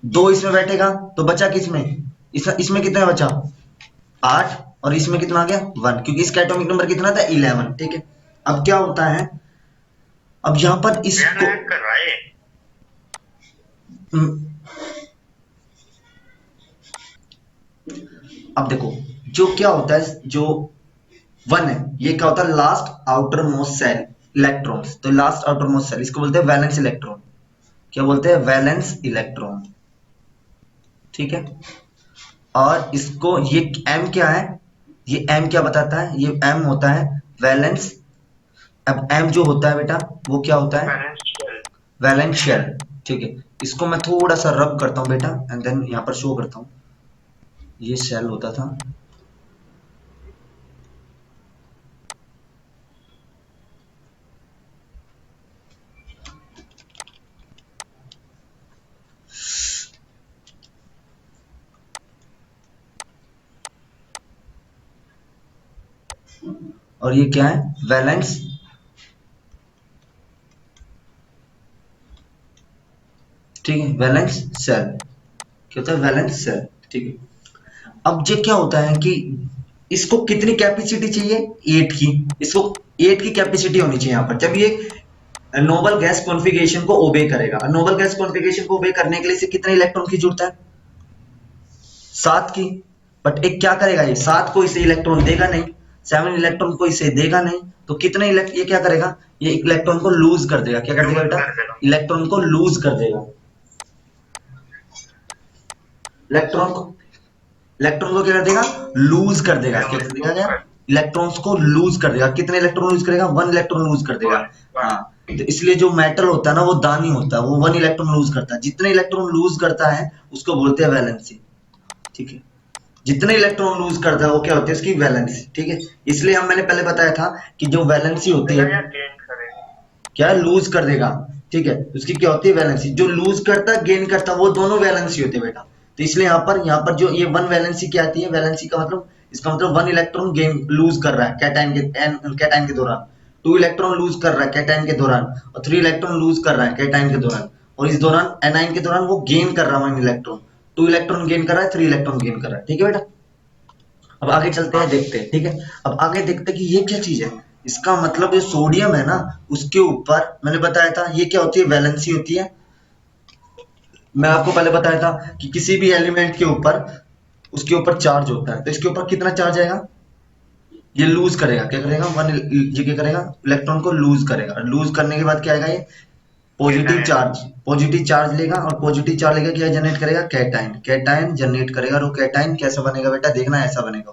2 इसमें बैठेगा तो बचा किसमें, इसमें कितना बचा 8 और इसमें कितना आ गया 1, क्योंकि इसका एटॉमिक नंबर कितना था 11। ठीक है, अब क्या होता है, अब यहां पर इसको रिएक्ट कर रहा है ये। हम्म, अब देखो जो क्या होता है, जो 1 है ये क्या होता है, last outer most shell electrons. तो लास्ट आउटर मोस्ट सेल इसको बोलते हैं वैलेंस इलेक्ट्रॉन। क्या बोलते हैं, वैलेंस इलेक्ट्रॉन। ठीक है, और इसको ये m क्या है, ये m क्या बताता है, ये m होता है वैलेंस। अब m जो होता है बेटा वो क्या होता है, फाइनेंशियल। Valence shell. ठीक है, इसको मैं थोड़ा सा रब करता हूं बेटा एंड देन यहां पर शो करता हूं। ये शेल होता था, और ये क्या है, वैलेंस। ठीक है, वैलेंस सेल। क्या होता है, वैलेंस सेल। ठीक है, अब ये क्या होता है कि इसको कितनी कैपेसिटी चाहिए, 8 की। इसको 8 की कैपेसिटी होनी चाहिए यहाँ पर, जब ये नोबल गैस कॉन्फ़िगरेशन को ओबे करेगा। नोबल गैस कॉन्फ़िगरेशन को ओबे करने के लिए इसे कितने इलेक्ट्रॉन की जरूरत है, 7 की। बट एक क्या करेगा, ये 7 को इसे इलेक्ट्रॉन देगा नहीं, 7 इलेक्ट्रॉन को इसे देगा नहीं, तो कितने ये क्या करेगा, ये इलेक्ट्रॉन को लूज कर देगा। क्या कर देगा बेटा, इलेक्ट्रॉन को लूज कर देगा। इलेक्ट्रॉन को क्या कर देगा, लूज कर देगा। क्या कर देगा, क्या, इलेक्ट्रॉन्स को लूज कर देगा। कितने इलेक्ट्रॉन लूज करेगा, 1 इलेक्ट्रॉन लूज कर देगा। हाँ, तो इसलिए जो मेटल होता है ना वो दानी होता है, वो 1 इलेक्ट्रॉन लूज करता है। जितने इलेक्ट्रॉन लूज करता है उसको बोलते हैं वैलेंसी। ठीक है, जितने इलेक्ट्रॉन लूज करता है वो क्या होती है, उसकी वैलेंसी। ठीक है, इसलिए मैंने पहले बताया था कि जो वैलेंसी होती है, क्या लूज कर देगा। ठीक है, उसकी क्या होती है, वैलेंसी। जो लूज करता है गेन करता है वो दोनों वैलेंसी होते हैं बेटा। तो इसलिए यहाँ पर जो ये 1 वैलेंसी क्या आती है, वैलेंसी का मतलब, इसका मतलब 1 इलेक्ट्रॉन गेन लूज कर रहा है कैटायन के दौरान, 2 इलेक्ट्रॉन लूज कर रहा है कैटायन के दौरान, और 3 इलेक्ट्रॉन लूज कर रहा है कैटायन के दौरान। और इस दौरान एनायन के दौरान वो गेन कर रहा है 1 इलेक्ट्रॉन, 2 इलेक्ट्रॉन गेन कर रहा है, 3 इलेक्ट्रॉन गेन कर रहा है। ठीक है बेटा, अब आगे चलते हैं, देखते हैं। ठीक है, अब आगे देखते हैं कि ये क्या चीज है। इसका मतलब ये सोडियम है ना, उसके ऊपर मैंने बताया था ये क्या होती है, वैलेंसी होती है। मैं आपको पहले बताया था कि किसी भी एलिमेंट के ऊपर उसके ऊपर चार्ज होता है, तो इसके ऊपर कितना चार्ज आएगा, ये लूज करेगा। क्या करेगा, 1 ये क्या करेगा, इलेक्ट्रॉन को लूज करेगा। और लूज करने के बाद क्या आएगा, ये पॉजिटिव चार्ज लेगा, और पॉजिटिव चार्ज लेकर क्या जनरेट करेगा, कैटायन जनरेट करेगा। और वो कैटायन कैसा बनेगा बेटा, देखना ऐसा बनेगा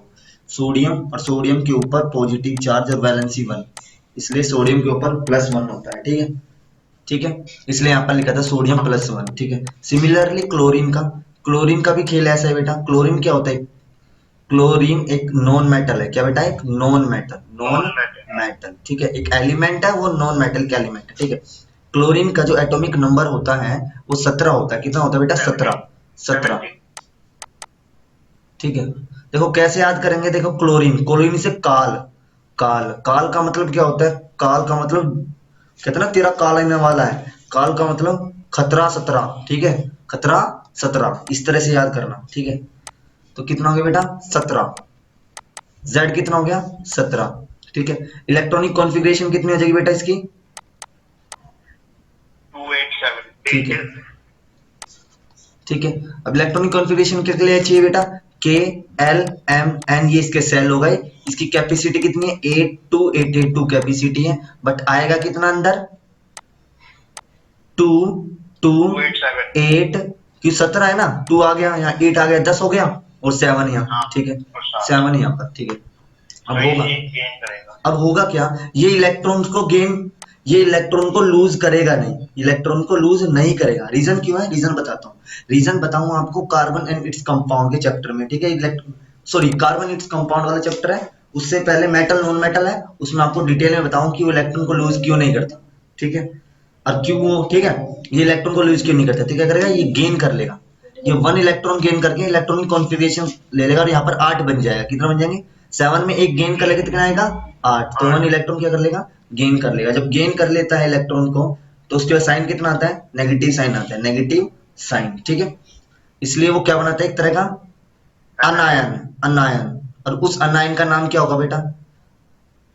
सोडियम, और सोडियम के ऊपर पॉजिटिव चार्ज और वैलेंसी 1, इसलिए सोडियम के ऊपर +1 होता है। ठीक है, ठीक है, इसलिए यहाँ पर लिखा था सोडियम +1। ठीक है, सिमिलरली क्लोरीन का भी खेल ऐसा है बेटा। क्लोरीन क्या होता है, क्लोरीन एक नॉन मेटल है। क्या बेटा, एक नॉन मेटल। ठीक है, एक एलिमेंट है, वो नॉन मेटल का एलिमेंट है। ठीक है, क्लोरीन का जो एटॉमिक नंबर होता है वो 17 होता है। कितना होता है बेटा, 17। ठीक है, देखो कैसे याद करेंगे, देखो क्लोरीन से काल का मतलब क्या होता है, काल का मतलब कहते हैं ना तेरा काल आने वाला है, काल का मतलब खतरा 17। ठीक है, खतरा 17, इस तरह से याद करना। ठीक है, तो कितना हो गया बेटा, 17। Z कितना हो गया, 17। ठीक है, इलेक्ट्रॉनिक कॉन्फ़िगरेशन कितनी हो जाएगी बेटा इसकी, 287। ठीक है, ठीक है। अब इलेक्ट्रॉनिक कॉन्फ़िगरेशन के लिए चाहिए बेटा K, L, M, N, ये इसके सेल हो गए। इसकी कैपेसिटी कितनी है, 82882 कैपेसिटी है, बट आएगा कितना अंदर, 2 2 8, क्योंकि 17 है ना, 2 आ गया यहाँ, 8 आ गया, 10 हो गया, और 7 यहाँ। ठीक है, 7 यहाँ पर। ठीक है, अब होगा क्या, ये इलेक्ट्रॉन को लूज करेगा नहीं, इलेक्ट्रॉन को लूज नहीं करेगा। रीजन क्यों है, रीजन बताता हूँ। रीजन बताऊं आपको कार्बन एंड इट्स कंपाउंड के चैप्टर में। ठीक है, कार्बन इट्स कंपाउंड वाला चैप्टर है, उससे पहले मेटल नॉन मेटल है, उसमें आपको डिटेल में बताऊं कि वो इलेक्ट्रॉन को लूज क्यों नहीं करता। ठीक है, और क्यों वो, ठीक है, ये इलेक्ट्रॉन को लूज क्यों नहीं करता। ठीक है, करेगा, ये गेन कर लेगा, ये 1 इलेक्ट्रॉन गेन करके इलेक्ट्रॉनिक कॉन्फ़िगरेशन ले लेगा, और यहाँ पर 8 बन जाएगा। कितना बन जाएंगे, 7 में 1 गेन कर लेगा, कितना आएगा, 8। तो 1 इलेक्ट्रॉन क्या कर लेगा, गेन कर लेगा। जब गेन कर लेता है इलेक्ट्रॉन को, तो उसके बाद साइन कितना आता है, नेगेटिव साइन आता है, नेगेटिव साइन। ठीक है, इसलिए वो क्या बनाता है, एक तरह का अनायन, अनायन। और उस अनायन का नाम क्या होगा बेटा?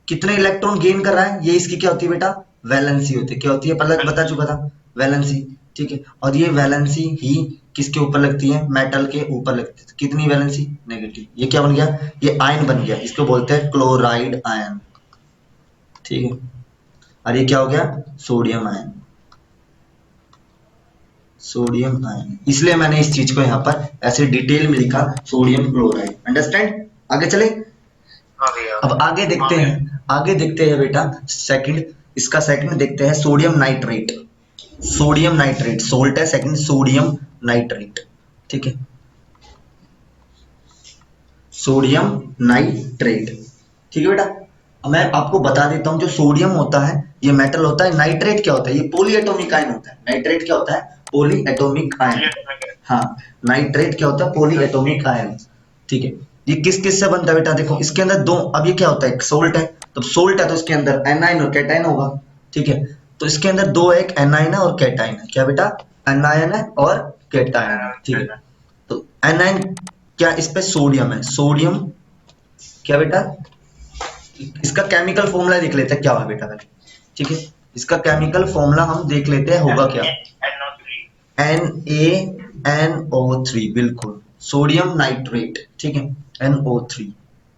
कितने इलेक्ट्रॉन गेन कर रहा है, ये इसकी क्या होती है बेटा? वैलेंसी होती है। क्या होती है? बता चुका था, वैलेंसी। ठीक है, और ये वैलेंसी ही किसके ऊपर लगती है? मेटल के ऊपर लगती है। कितनी वैलेंसी? नेगेटिव। ये क्या बन गया? ये आयन बन गया। इसको बोलते हैं क्लोराइड आयन। ठीक है, और ये क्या हो गया? Sodium ion. सोडियम आयन, इसलिए मैंने इस चीज को यहाँ पर ऐसे डिटेल में लिखा, सोडियम क्लोराइड। अंडरस्टैंड? आगे चले। हाँ भैया। अब आगे देखते हैं, आगे देखते हैं बेटा सेकंड, इसका सेकंड देखते हैं, sodium nitrate. Sodium nitrate salt है, सेकंड सोडियम नाइट्रेट। ठीक है, सोडियम नाइट्रेट। ठीक है बेटा, अब मैं आपको बता देता हूं, जो सोडियम होता है ये मेटल होता है। नाइट्रेट क्या होता है? ये पॉली एटॉमिक आयन होता है। नाइट्रेट क्या होता है? Poly atomic ion. हाँ, नाइट्रेट क्या होता है? Poly atomic ion. ठीक है, ये किस किस से बनता है बेटा? देखो इसके अंदर दो, अब ये क्या होता है? एक सोल्ट है, तो सोल्ट है तो इसके अंदर एनायन और कैटायन होगा। ठीक है, तो इसके अंदर दो है, एक एनायन है और कैटायन है। क्या बेटा? एनायन है और कैटायन है। ठीक है, तो एनायन क्या? इस पे सोडियम है, सोडियम क्या बेटा? इसका केमिकल फॉर्मूला देख लेते हैं क्या होगा बेटा पहले। ठीक है, इसका केमिकल फॉर्मूला हम देख लेते हैं, होगा क्या? NaNO3, बिल्कुल, सोडियम नाइट्रेट। ठीक है, NO3,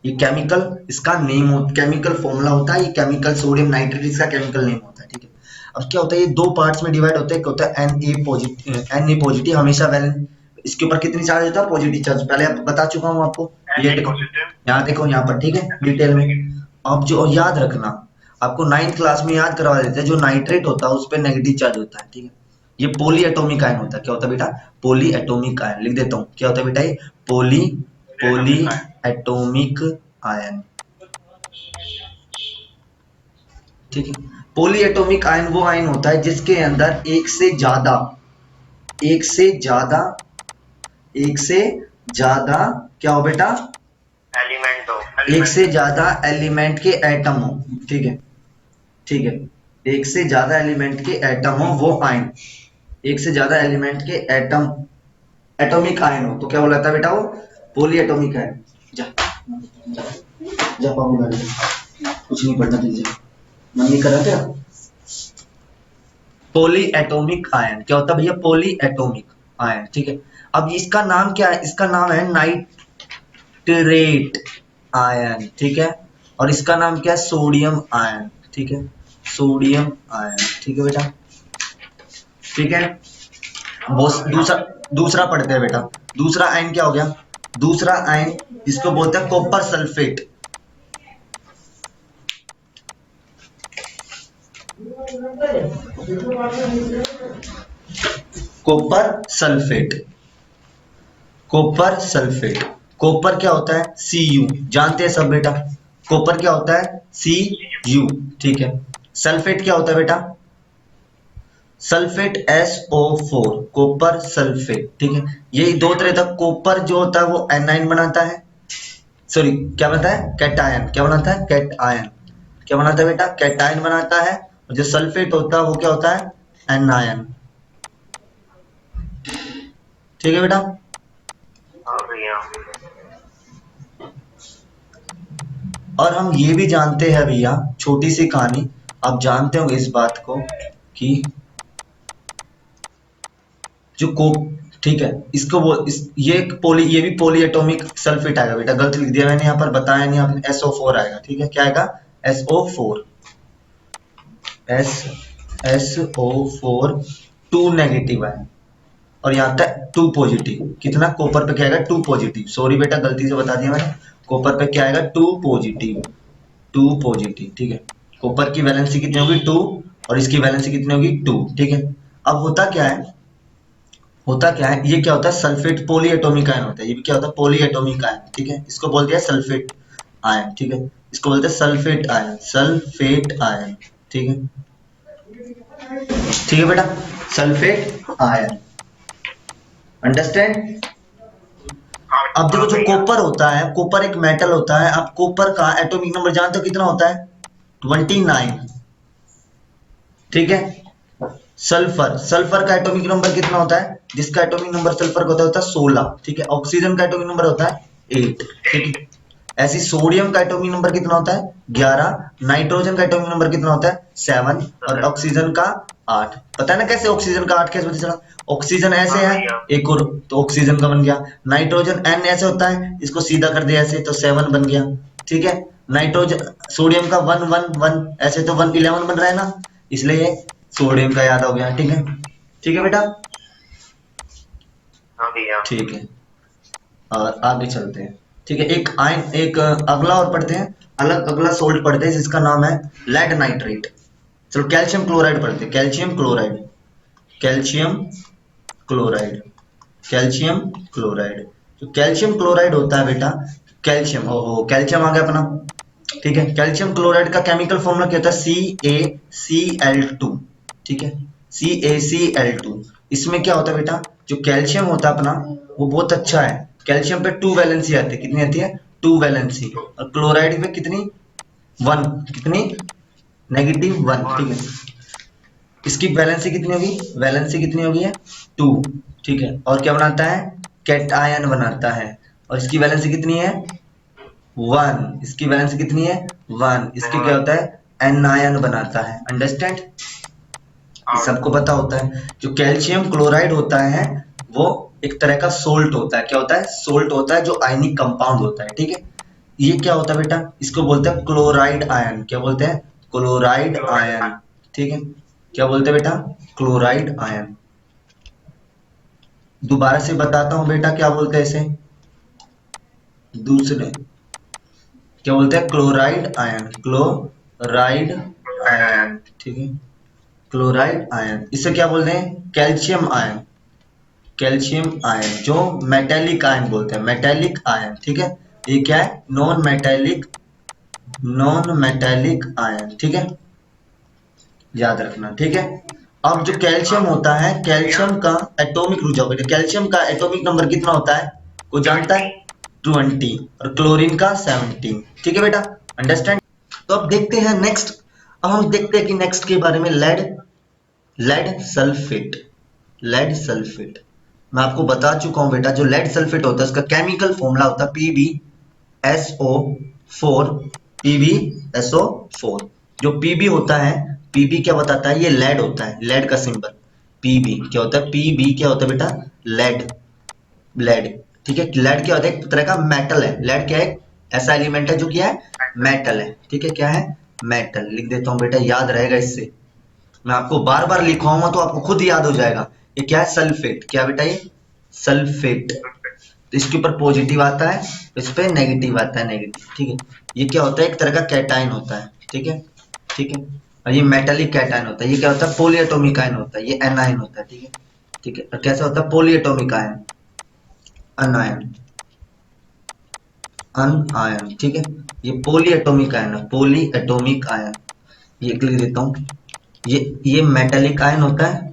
ये केमिकल, इसका नेम, केमिकल फॉर्मूला होता है। ये केमिकल सोडियम नाइट्रेट इसका केमिकल नेम होता है। ठीक है, अब क्या होता है, ये दो पार्ट्स में डिवाइड होते हैं। एक होता है Na पॉजिटिव, हमेशा वैलेंस, इसके ऊपर कितनी चार्ज होता है? Positive charge. पहले बता चुका हूँ आपको। ये देखो, यहाँ देखो, यहाँ पर। ठीक है, डिटेल में। अब जो याद रखना, आपको 9th क्लास में याद करवा देते हैं, जो नाइट्रेट होता है उस पर नेगेटिव चार्ज होता है। ठीक है, ये पॉली एटॉमिक आयन होता है। क्या होता है बेटा? Poly atomic ion. लिख देता हूँ, क्या होता है बेटा? ये पॉली एटॉमिक आयन। ठीक है, पॉली एटॉमिक आयन वो आयन होता है जिसके अंदर एक से ज्यादा क्या हो बेटा? एलिमेंट हो, एक से ज्यादा एलिमेंट के एटम हो। ठीक है, ठीक है, एक से ज्यादा एलिमेंट के एटम हो वो आयन, एक से ज्यादा एलिमेंट के एटम, एटॉमिक आयन हो, तो क्या बोला था बेटा? वो पॉली एटॉमिक आयन। जा जा, जा पापू गाड़ी जा। कुछ नहीं पढ़ना तुझे, मन नहीं कर रहा तेरा? पॉली एटॉमिक आयन क्या होता है भैया? Poly atomic ion. ठीक है, अब इसका नाम क्या है? इसका नाम है नाइट्रेट आयन। ठीक है, और इसका नाम क्या है? Sodium ion. ठीक है, सोडियम आयन। ठीक है बेटा, ठीक है। दूसरा दूसरा पढ़ते हैं बेटा। दूसरा आयन क्या हो गया? दूसरा आयन इसको बोलते हैं copper sulphate. Copper sulphate, copper sulphate. Copper क्या होता है? Cu, जानते हैं सब बेटा। कॉपर क्या होता है? Cu। ठीक है, सल्फेट क्या होता है बेटा? Sulphate SO4, copper sulphate. ठीक है, यही दो तरह था। कॉपर जो होता है वो एनायन बनाता है, सॉरी क्या बनाता है? कैटायन। क्या बनाता है? कैटायन। क्या बनाता है बेटा? कैटायन बनाता है। और जो सल्फेट होता है वो क्या होता है? एनायन। ठीक है बेटा, हाँ भैया। और हम ये भी जानते हैं भैया, छोटी सी कहानी, आप जानते होंगे इस बात को कि जो को, ठीक है, इसको वो ये भी पॉली एटॉमिक सल्फेट आएगा बेटा। गलत लिख दिया मैंने, यहाँ पर बताया नहीं आपने। SO4 आएगा। ठीक है, क्या आएगा? SO4, SO4, 2 नेगेटिव है और यहाँ तक 2 पॉजिटिव। कितना? कॉपर पे क्या आएगा? 2 पॉजिटिव। सॉरी बेटा, गलती से बता दिया मैंने। कॉपर पे क्या आएगा? 2 पॉजिटिव, 2 पॉजिटिव। ठीक है, कॉपर की वैलेंसी कितनी होगी? 2, और इसकी वैलेंसी कितनी होगी? 2। ठीक है, अब होता क्या है, ये क्या होता है? सल्फेट पॉली एटॉमिक आयन होता है। ये भी क्या होता है? Poly atomic ion. ठीक है, इसको बोल दिया सल्फेट आयन। ठीक है, इसको बोलते हैं सल्फेट आयन, सल्फेट आयन। ठीक है, ठीक है बेटा, सल्फेट आयन। अंडरस्टैंड? अब देखो, जो कॉपर होता है, कॉपर एक मेटल होता है। अब कॉपर का एटॉमिक नंबर जानते हो कितना होता है? 29। ठीक है, सल्फर का एटॉमिक नंबर कितना होता है? जिसका एटॉमिक नंबर सल्फर का होता है 16। ठीक है, ऑक्सीजन का एटॉमिक नंबर होता है 8, ठीक है। ऐसे सोडियम का एटॉमिक नंबर कितना होता है 11, नाइट्रोजन का एटॉमिक नंबर कितना होता है 7 और ऑक्सीजन का 8। पता है ना कैसे ऑक्सीजन का 8 कैसे पता चला? ऑक्सीजन ऐसे हाँ है भैया। एक और, तो ऑक्सीजन का बन गया। नाइट्रोजन N ऐसे होता है, इसको सीधा कर दिया ऐसे तो 7 बन गया, ठीक है। नाइट्रोजन सोडियम का 1 1 1 ऐसे तो 1 11 बन रहा है ना, इसलिए सोडियम का याद हो गया, ठीक है। ठीक है बेटा, हाँ भैया। ठीक है। और आगे चलते हैं, ठीक है। एक आयन, एक अगला और पढ़ते हैं, अलग अगला सोल्ट पढ़ते हैं जिसका नाम है लेड नाइट्रेट। चलो कैल्शियम क्लोराइड पढ़ते हैं, calcium chloride, calcium chloride, calcium chloride. तो कैल्शियम क्लोराइड होता है बेटा, कैल्शियम, ओहो कैल्शियम आ गया अपना, ठीक है। कैल्शियम क्लोराइड का केमिकल फॉर्मूला क्या होता है CaCl2, ठीक है, CaCl2। इसमें क्या होता है बेटा, जो कैल्शियम होता है अपना वो बहुत अच्छा है, कैल्शियम पे 2 वैलेंसी आती है, कितनी आती है 2 वैलेंसी, और क्लोराइड पे कितनी 1, कितनी -1, ठीक है। इसकी वैलेंसी कितनी होगी, वैलेंसी कितनी होगी है 2, ठीक है। और क्या बनाता है कैटायन बनाता है, और इसकी वैलेंसी कितनी है 1, इसकी वैलेंसी कितनी है 1, इसके क्या होता है एनायन बनाता है, अंडरस्टैंड। ये सबको पता होता है। जो कैल्शियम क्लोराइड होता है वो एक तरह का सोल्ट होता है, क्या होता है सोल्ट होता है, जो आयनिक कंपाउंड होता है, ठीक है। ये क्या होता है बेटा, इसको बोलते हैं क्लोराइड आयन, क्या बोलते हैं क्लोराइड आयन, ठीक है। क्या बोलते हैं बेटा क्लोराइड आयन। दोबारा से बताता हूं बेटा क्या बोलते हैं इसे, दूसरे क्या बोलते हैं क्लोराइड आयन, क्लोराइड आयन, ठीक है। क्लोराइड आयन, इसे क्या बोलते हैं कैल्शियम आयन, कैल्शियम आयन, जो मेटेलिक आयन बोलते हैं, मेटेलिक आयन, ठीक है। ये क्या है non metallic, non metallic ion, ठीक है, याद रखना, ठीक है। अब जो कैल्शियम होता है, कैल्शियम का एटॉमिक रुझाव बेटा, कैल्शियम का एटॉमिक नंबर कितना होता है, कोई जानता है 20, और क्लोरीन का 17, ठीक है बेटा, अंडरस्टैंड। तो अब देखते हैं नेक्स्ट, अब हम देखते हैं कि नेक्स्ट के बारे में lead, lead sulphate, lead sulphate. मैं आपको बता चुका हूं बेटा, जो लेड सल्फेट होता है उसका केमिकल फॉर्मूला होता है PbSO4, PbSO4। जो Pb होता है, Pb क्या बताता है, ये लेड होता है, लेड का सिंबल Pb क्या होता है, Pb क्या होता है बेटा लेड, लेड, ठीक है। लेड क्या होता है, एक तरह का मेटल है, लेड क्या है ऐसा एलिमेंट है जो क्या है मेटल है, ठीक है, क्या है मेटल। लिख देता हूं बेटा, याद रहेगा इससे, मैं आपको बार बार लिखवाऊंगा तो आपको खुद याद हो जाएगा। ये क्या है सल्फेट, क्या बेटा ये सल्फेट, तो इसके ऊपर पॉजिटिव आता है, इस पे नेगेटिव आता है, नेगेटिव, ठीक है। ये क्या होता है एक तरह का कैटायन होता है, ठीक है, ठीक है। और ये मेटेलिक कैटायन होता है, ये क्या होता है पॉलीएटॉमिक आयन होता है, ये एनायन होता है, ठीक है, ठीक है। और कैसा होता है पॉलीएटॉमिक आयन, अनायन, अनआयन, ठीक है। ये पॉलीएटॉमिक आयन है, पॉलीएटॉमिक आयन, ये लिख देता हूं, ये मेटेलिक आयन होता है,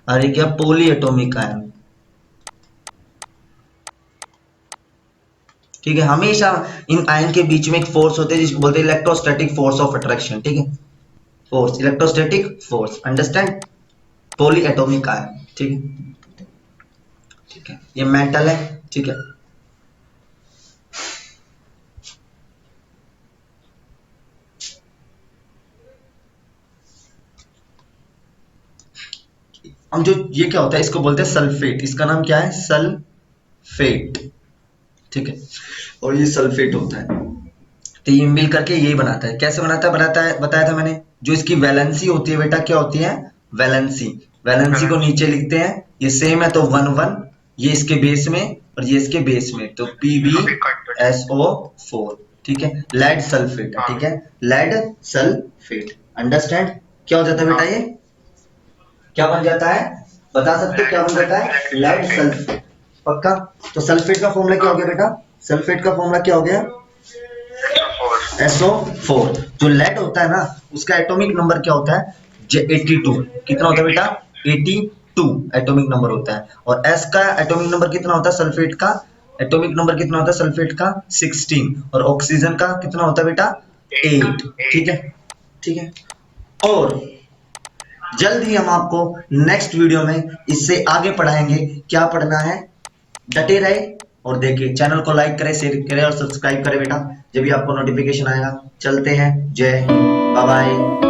और ये क्या पॉलीएटॉमिक आयन, ठीक है। हमेशा इन आयन के बीच में एक फोर्स होते है जिसको बोलते हैं इलेक्ट्रोस्टैटिक फोर्स ऑफ अट्रैक्शन, ठीक है, force, electrostatic force, understand. Polyatomic ion, ठीक है, ठीक है, ये मेटल है, ठीक है। हम जो ये क्या होता है इसको बोलते हैं सल्फेट, इसका नाम क्या है सल्फेट, ठीक है। और ये सल्फेट होता है, तो ये मिल करके यही बनाता है, कैसे बनाता है बताया था मैंने। जो इसकी वैलेंसी होती है बेटा क्या होती है वैलेंसी, वैलेंसी को नीचे लिखते हैं, ये सेम है तो 1 1, ये इसके बेस में और ये इसके बेस में, तो PbSO4, ठीक है, लेड सल्फेट, ठीक है, लेड सल्फेट, अंडरस्टैंड। क्या हो जाता है बेटा ये, क्या बन जाता है बता सकते हो क्या बन जाता है लेड सल्फेट, पक्का। तो सल्फेट का फॉर्मूला क्या हो गया बेटा, सल्फेट का फॉर्मूला क्या हो गया SO4। जो लेड होता है ना उसका एटॉमिक नंबर क्या होता है 82, कितना होता है बेटा 82 एटॉमिक नंबर होता है। और S का एटॉमिक नंबर कितना होता है, सल्फेट का एटॉमिक नंबर कितना होता है, सल्फेट का 16, और ऑक्सीजन का कितना होता है बेटा 8, ठीक है, ठीक है। और जल्द ही हम आपको नेक्स्ट वीडियो में इससे आगे पढ़ाएंगे क्या पढ़ना है। डटे रहे और देखिए, चैनल को लाइक करें, शेयर करें और सब्सक्राइब करें बेटा, जब भी आपको नोटिफिकेशन आएगा। चलते हैं, जय हिंद, बाय बाय।